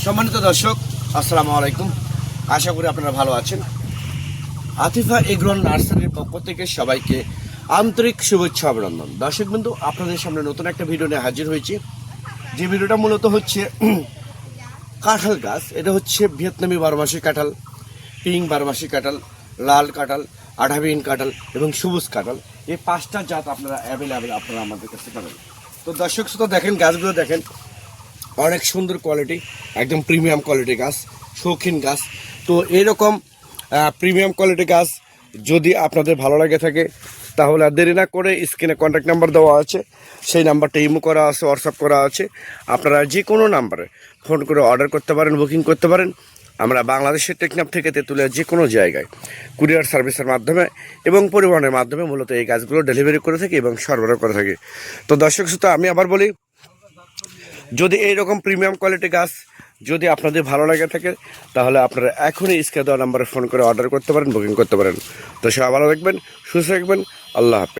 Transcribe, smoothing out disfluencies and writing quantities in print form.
সম্মানিত দর্শক, আসসালামু আলাইকুম। আশা করি আপনারা ভালো আছেন। আতিফা এগ্রোন নার্সারির পক্ষ থেকে সবাইকে আন্তরিক শুভেচ্ছা অভিনন্দন। দর্শক বিন্দু, আপনাদের সামনে নতুন একটা ভিডিও নিয়ে হাজির হয়েছি। যে ভিডিওটা মূলত হচ্ছে কাঁঠাল গাছ। এটা হচ্ছে ভিয়েতনামি বারোমাসি কাঁঠাল, পিঙ্ক বারোমাসি কাঁঠাল, লাল কাঁঠাল, আঠাবিহীন কাঁঠাল এবং সবুজ কাঁঠাল। এই 5টা জাত আপনারা অ্যাভেলেবেল আপনারা আমাদের কাছে পাবেন। তো দর্শক শ্রোতা, দেখেন গাছগুলো দেখেন, অনেক সুন্দর কোয়ালিটি, একদম প্রিমিয়াম কোয়ালিটি গাছ, শৌখিন গাছ। তো এইরকম প্রিমিয়াম কোয়ালিটি গাছ যদি আপনাদের ভালো লাগে থাকে তাহলে আর দেরি না করে স্ক্রিনে কন্ট্যাক্ট নাম্বার দেওয়া আছে, সেই নাম্বারটা ইমো করা আছে, হোয়াটসঅ্যাপ করা আছে। আপনারা যে কোনো নাম্বারে ফোন করে অর্ডার করতে পারেন, বুকিং করতে পারেন। আমরা বাংলাদেশের টেকনাফ থেকে তেঁতুলিয়া যে কোনো জায়গায় কুরিয়ার সার্ভিসের মাধ্যমে এবং পরিবহনের মাধ্যমে মূলত এই গাছগুলো ডেলিভারি করে থাকি এবং সরবরাহ করে থাকি। তো দর্শক শ্রোতা, আমি আবার বলি, যদি এইরকম প্রিমিয়াম কোয়ালিটি গাছ যদি আপনাদের ভালো লাগে থাকে তাহলে আপনারা এখনই স্ক্রিনে দেওয়া নাম্বারে ফোন করে অর্ডার করতে পারেন, বুকিং করতে পারেন। তো সবাই ভালো থাকবেন, সুস্থ থাকবেন। আল্লাহ হাফেজ।